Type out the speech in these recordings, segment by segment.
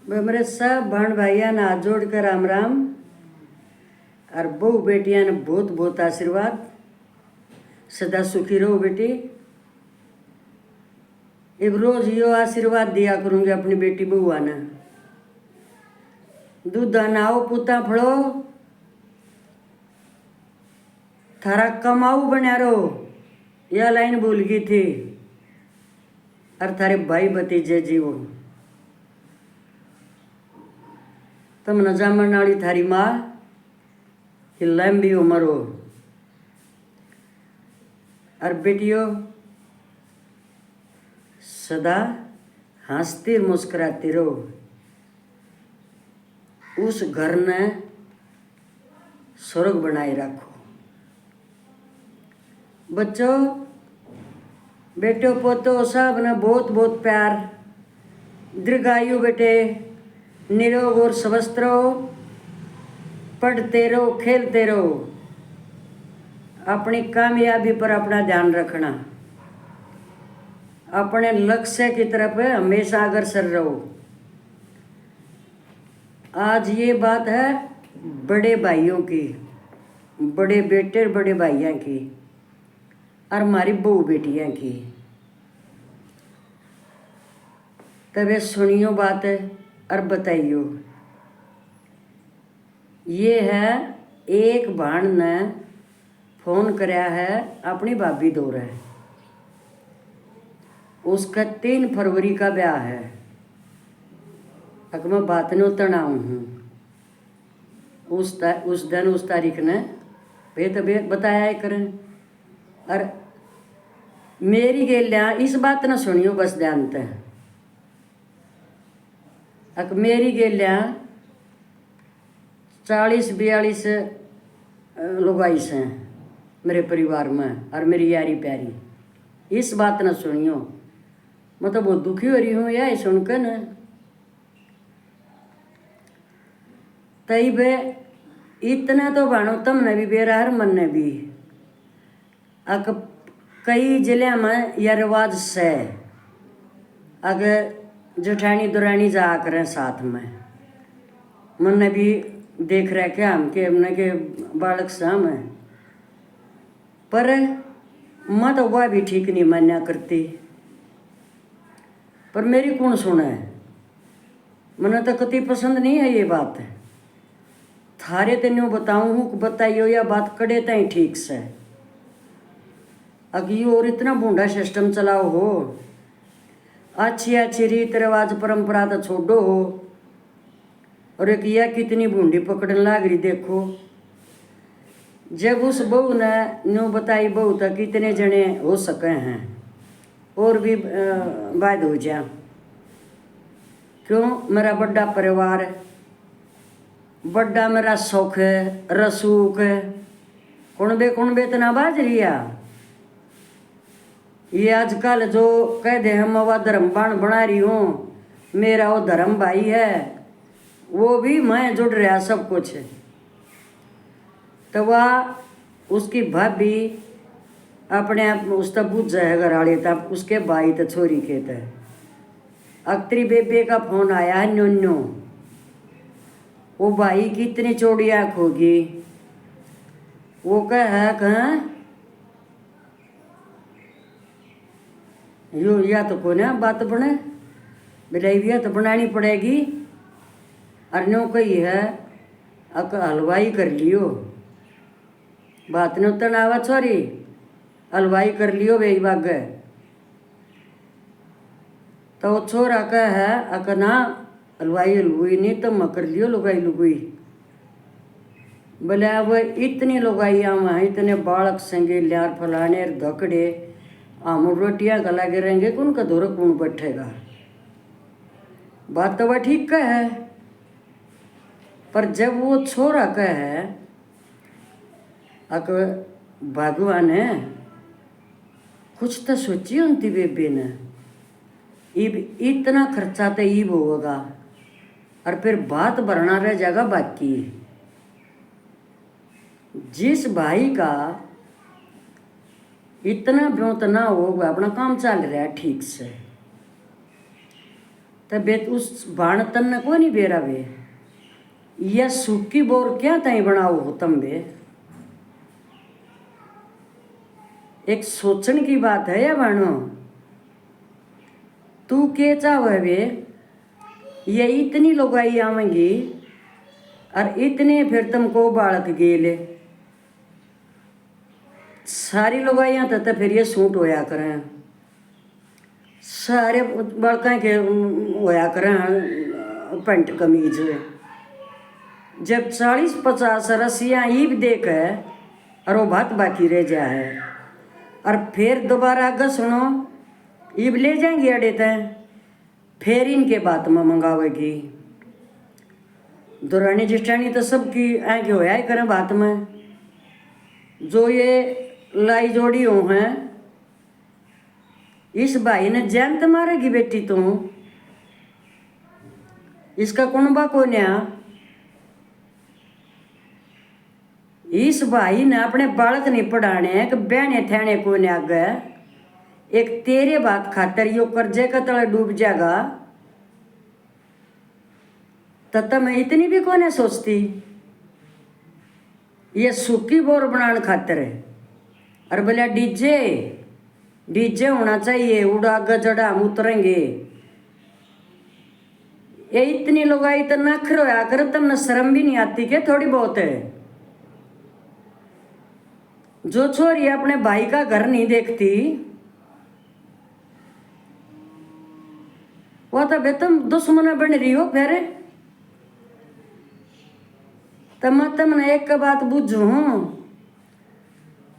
मेरे सब बहन भाइया ने हाथ जोड़ कर राम राम। और बहू बेटिया ने बहुत बहुत आशीर्वाद। सदा सुखी रहो बेटी। एक रोज यो आशीर्वाद दिया करूंगी अपनी बेटी बहुआ ने। दूध नाओ पुता फड़ो, थारा कमाऊ बना रहो, यह लाइन भूल गई थी। और थारे भाई भतीजे जीवो, तुम न जामन वाली थारी माँ की लंबी उम्र हो। और बेटियों सदा हंसती मुस्कुराती रहो। उस घर ने स्वर्ग बनाए रखो। बच्चों बेटो पोतो सब ने बहुत बहुत प्यार। दीर्घायु बेटे, निरोग और स्वस्थ रहो, पढ़ते रहो, खेलते रहो। अपनी कामयाबी पर अपना ध्यान रखना। अपने लक्ष्य की तरफ हमेशा अग्रसर रहो। आज ये बात है बड़े भाइयों की, बड़े बेटे बड़े भाइयों की और हमारी बहू बेटियां की। तबे सुनियो बात और बताइयो। ये है एक भाण ने फोन कराया है अपनी भाभी दौरे। उसका 3 फरवरी का ब्याह है। अगर मैं बात ने तनाव हूँ उस दिन उस तारीख ने बेत बताया करें। और मेरी गेलियाँ इस बात न सुनियो बस ध्यान ते। अक मेरी गेलियाँ 40-42 लुगाई से मेरे परिवार में और मेरी यारी प्यारी। इस बात न सुनियो, मैं तो बहुत दुखी हो रही हूँ यह सुनकर न। तई बे इतना तो बानो तुमने भी बेरा हर मन ने भी। अक कई जिले में यह रिवाज से अगर जेठानी दुरानी जा करें साथ में। मन भी देख रहे के हम के हमने के बालक साम है। पर मैं तो वह भी ठीक नहीं मान्या करती। पर मेरी कौन सुने, मने तो कति पसंद नहीं है ये बात। थारे तेन्यों बताऊँ हूँ बताइयो या बात कड़े तई ठीक से। अगी और इतना बूढ़ा सिस्टम चलाओ हो, अच्छी अच्छी रीत रिवाज परंपरा तो छोड़ो हो। और एक यह कितनी बूढ़ी पकड़न लाग रही देखो। जब उस बहू ने न्यू बताई बहू तक कितने जने हो सके हैं और भी बाद हो जा। क्यों, मेरा बड़ा परिवार, बड़ा मेरा सुख है रसूख है। कौन बे इतना बाज रिया। ये आजकल जो कह दे हम वह धर्मबान बना रही हूँ, मेरा वो धर्म भाई है, वो भी मैं जुड़ रहा सब कुछ। तो वह उसकी भाभी अपने आप उस तक बुझ जाए घर आड़े तब उसके भाई तो छोरी के थे। अक्तरी बेबे का फोन आया है न्यो। वो भाई की इतनी चौड़ी आँख होगी। वो कह यो या तो को ना बात बने बिलाइया तो बनानी पड़ेगी। और नो कही है अक हलवाई कर लियो। बात ने उतर आवा छोरी, हलवाई कर लियो वे बाग। तो वो छोरा कह है अक ना हलवाई हलवाई नहीं तो मैं कर लियो लुगाई लुगुई। बोले वह इतनी लुगाई आवा इतने बालक संगे लियार फलाने धकड़े हम रोटियाँ गला गिरेंगे कौन का धोर कौन बैठेगा। बात तो वह ठीक का है। पर जब वो छोरा कह है अक भगवान है कुछ तो सोची उनती बेबे ने। इब इतना खर्चा तो इब होगा और फिर बात भरना रह जाएगा बाकी। जिस भाई का इतना ब्योत ना हो अपना काम चल रहा है ठीक से, तब उस भाण तन को नहीं बेरा बे, यह सूखी बोर क्या तई बनाओ हो तम बे। एक सोचने की बात है या भाणो, तू के चाहे बे, ये इतनी लुगाई आवेंगी और इतने फिर तुमको बालक गेले, सारी लुगाइयाँ तो फिर ये सूट होया करें, सारे बालका के होया करें पेंट कमीज। जब 40-50 रसियाँ ईब देख है और वो बात बाकी रह जा है, और फिर दोबारा अगर सुनो ईब ले जाएंगे अड़े तय, फिर इनके बात में मंगावेगी। दुरानी जिष्टानी तो सबकी आँखें होया ही करें बात में। जो ये लाई जोड़ी हो हैं, इस भाई ने जयंत मारेगी बेटी तू, इसका कुनबा को न्या। इस भाई ने अपने बालक नहीं पढ़ाने कि बहने थैने को ने आगे, एक तेरे बात खातर यो कर्जे का तले डूब जाएगा, तब मैं इतनी भी कोने सोचती। ये सूखी बोर बनाने खातर है, और बोलिया डीजे होना चाहिए, उड़ा गजड़ा हम उतरेंगे। ये इतनी लोग आई तो नखर होया कर, तुमने शर्म भी नहीं आती के थोड़ी बहुत है। जो छोरी अपने भाई का घर नहीं देखती, वो तो बे तुम दुश्मन बन रही हो। फिर तुमने एक बात बुझू,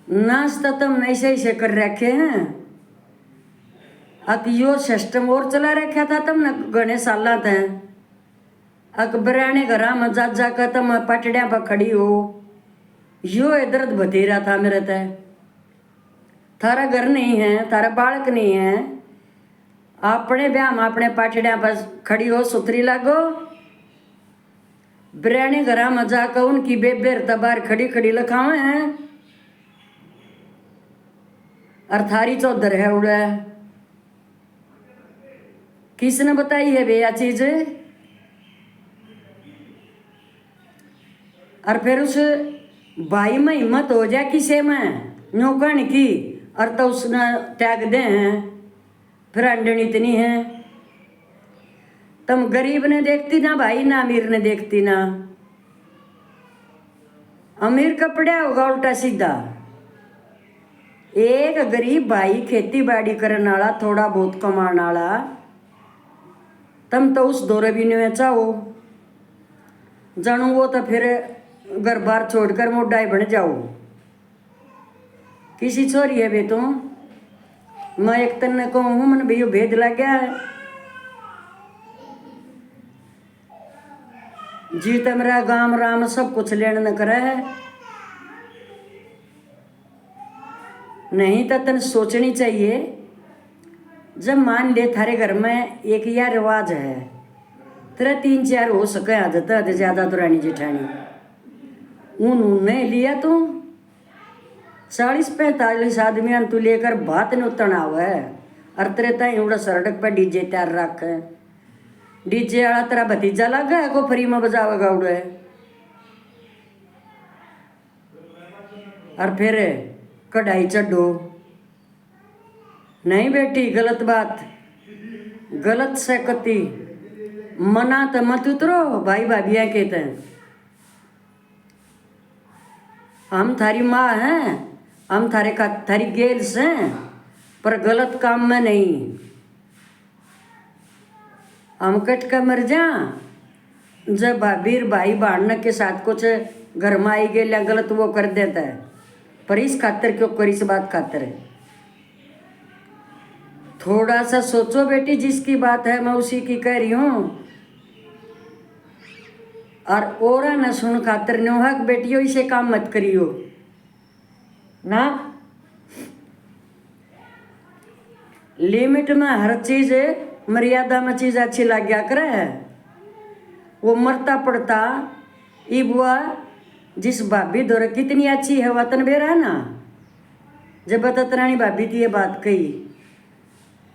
नाश्ता तुमने ऐसे कर रखे हैं, अब यो सिस्टम और चला रखा था तुमने घने साल थे। अकबराने घर में जा कर तुम पटड़िया पर खड़ी हो, यो दर्द बतेरा था मेरे तय। थारा घर नहीं है, थारा बालक नहीं है, अपने ब्याह में अपने पाटड़िया पर खड़ी हो सुथरी लागो। बिरयानी घर में जाकर उनकी बेबेर तबार खड़ी खड़ी लखावे हैं, और थारी चौधर है उड़े। किसने बताई है भैया चीज? और फिर उस भाई में हिम्मत हो जाए किसे में नौकण की, और तो उसने त्याग दे हैं, फिर अंडन इतनी है। तुम गरीब ने देखती ना भाई, ना अमीर ने देखती ना। अमीर कपड़ा होगा उल्टा सीधा, एक गरीब भाई खेती बाड़ी करने वाला, थोड़ा बहुत कमाने वाला, तुम तो उस दौरे भी नहीं चाहो जानू। वो तो फिर घर बार छोड़कर मोडाई बन जाओ। किसी छोरी है बे तू, मैं एक तन कहूँ मन भैया भेद लग गया है जी, तो मेरा गाम राम सब कुछ लेने न करे है। नहीं तो तन सोचनी चाहिए, जब मान ले थारे घर में एक यह रिवाज है, तेरा 3-4 हो सके आदत है ज्यादा दुरानी जिठानी, उन्होंने लिया तू 40-45 आदमी तू लेकर बात न उतना हुआ है, और तेरे ताई उड़ा सड़क पर डीजे तैयार रख। डीजे वाला तेरा भतीजा लग गया को फ्री में बजावेगा उड़े, और फिर कढ़ाई चढ़ो। नहीं बेटी, गलत बात, गलत सकती, मना तो मत उतरो। भाई भाभिया कहते हैं हम थारी माँ हैं, हम थारी गेल्स हैं, पर गलत काम में नहीं। हम कट कर मर जा, जब भाभी भाई भाड़ने के साथ कुछ घर में आई गए गलत वो कर देता है, पर इस खातर क्यों कर, इस बात खातर है। थोड़ा सा सोचो बेटी, जिसकी बात है मैं उसी की कह रही हूँ। और न सुन खातर नोहक बेटियों इसे काम मत करियो ना। लिमिट में हर चीज, मर्यादा में चीज अच्छी लग गया करे है। वो मरता पड़ता ई बुआ जिस भाभी दौर कितनी अच्छी है वतन बेरा है ना, जब बतरानी भाभी थी ये बात कही,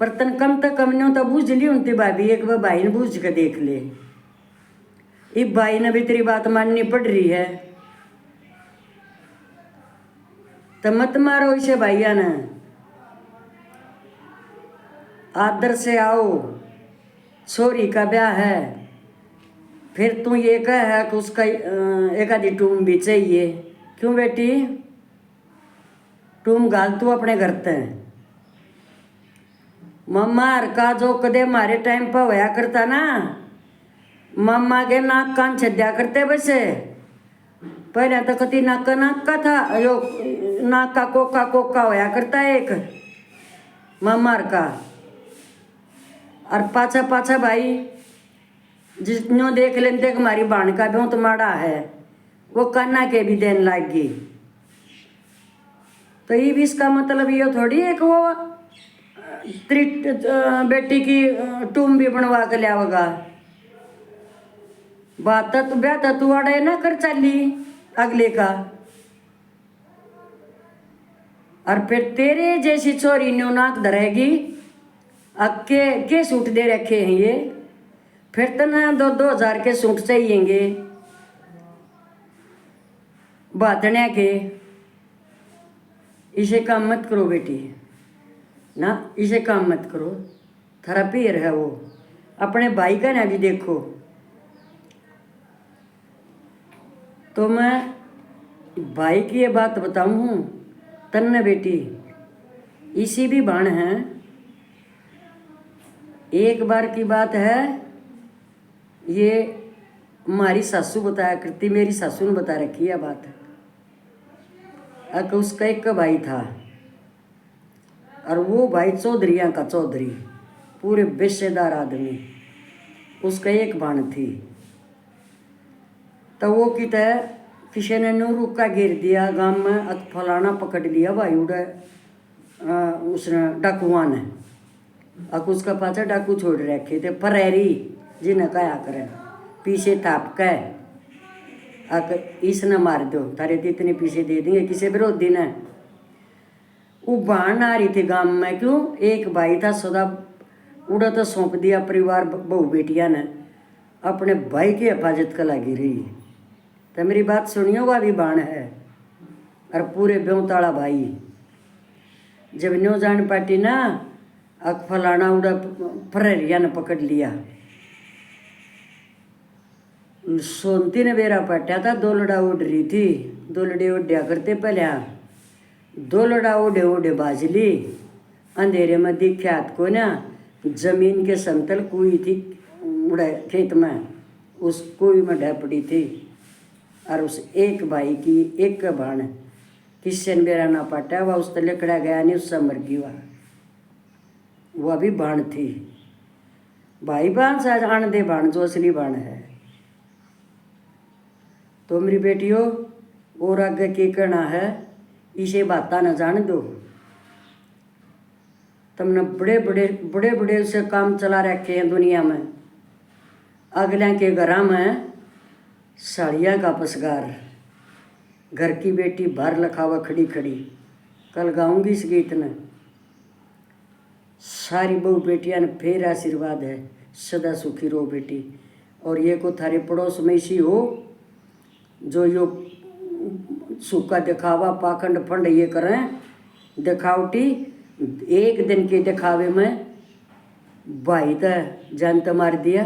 पर तन कम तक कम नहीं तो बूझ ली उनती भाभी एक बार भाई ने बूझ के देख ले। इब भाई ने भी तेरी बात माननी पड़ रही है तो मत मारो इसे भाइया ने, आदर से आओ, छोरी का ब्याह है। फिर तू ये कह है कि उसका एक आधी टूम भी चाहिए। क्यों बेटी, टूम घाल तू अपने घर ते। मम्मा हर का जो कदे मारे टाइम पर होया करता ना, मम्मा के नाक कान छद्या करते वैसे। पहले तो कति नाक का था, यो नाक का कोका होया करता है एक मम्मा का। और पाछा पाछा भाई जिसनो देख लेते कि हमारी बाण का भी तो माड़ा है, वो कान्ना के भी देने लग गई। तो ये भी इसका मतलब ये थोड़ी है कि वो बेटी की टूम भी बनवा के लियावगा। बात तो ब्याह तू अड़े ना कर चली अगले का। और फिर तेरे जैसी छोरी न्यू नाक धरेगी, अक्के के सूट दे रखे हैं ये, फिर तो ना 2-2 हजार के सूट चाहिएंगे बातने के। इसे काम मत करो बेटी ना, इसे काम मत करो, थारा पीर है वो। अपने भाई का ना भी देखो। तो मैं भाई की ये बात बताऊँ तन्ने बेटी, इसी भी बाण है। एक बार की बात है, ये हमारी सासू बताया करती, मेरी सासू ने बता रखी है बात। अक उसका एक भाई था और वो भाई चौधरिया का चौधरी, पूरे बेशेदार आदमी। उसका एक बाण थी। तो वो की तरह किसी ने नू रुका गिर दिया गांव में, अक फलाना पकड़ लिया भाई उड़े उसने डाकुआ ने। अक उसका पाछा डाकू छोड़ रखे थे फरेरी, जिन्हें कहा करें पीछे थाप के अक इसने मार दो, तारे तो इतने पीछे दे देंगे किसी विरोधी ने। वो बाण आ रही थी गांव में। क्यों, एक भाई था सदा उड़ा तो सौंप दिया परिवार बहू बेटिया ने, अपने भाई की हिफाजत का लगी रही। तो मेरी बात सुनियो, वह भी बाण है। और पूरे ब्योताड़ा भाई जब न्यू जान पाटी ना, अक फलाना उड़ा फरेरिया ने पकड़ लिया। सोनती ने बेरा पटा था, 2 लड़ा उड़ रही थी, 2 लड़े उड्या करते पहले। 2 लड़ा उड़े उड़े बाज ली, अंधेरे में दिख्यात को ना, जमीन के समतल कुई थी उड़े खेत में, उस कुई में ढह पड़ी थी। और उस एक भाई की एक बाण किसी ने बेरा ना पाटा, वह उस तले खड़ा गया नहीं, उससे मर गई वह भी बाण थी। भाई बाण से आन दे बाण जो असली बाण है। तो मेरी बेटियों, और आगे की कहना है, इसे बात न जान दो। तुमने बड़े बड़े से काम चला रखे हैं दुनिया में। अगले के घर में साड़ियाँ का पसगार, घर की बेटी बाहर लखावा खड़ी खड़ी। कल गाऊंगी इस गीत ने। सारी बहू बेटियां ने फिर आशीर्वाद है, सदा सुखी रहो बेटी। और ये को थारे पड़ोस में इसी हो जो यो सूखा दिखावा पाखंड फंड ये करें दिखावटी। एक दिन के दिखावे में भाई तो जान तो मार दिया।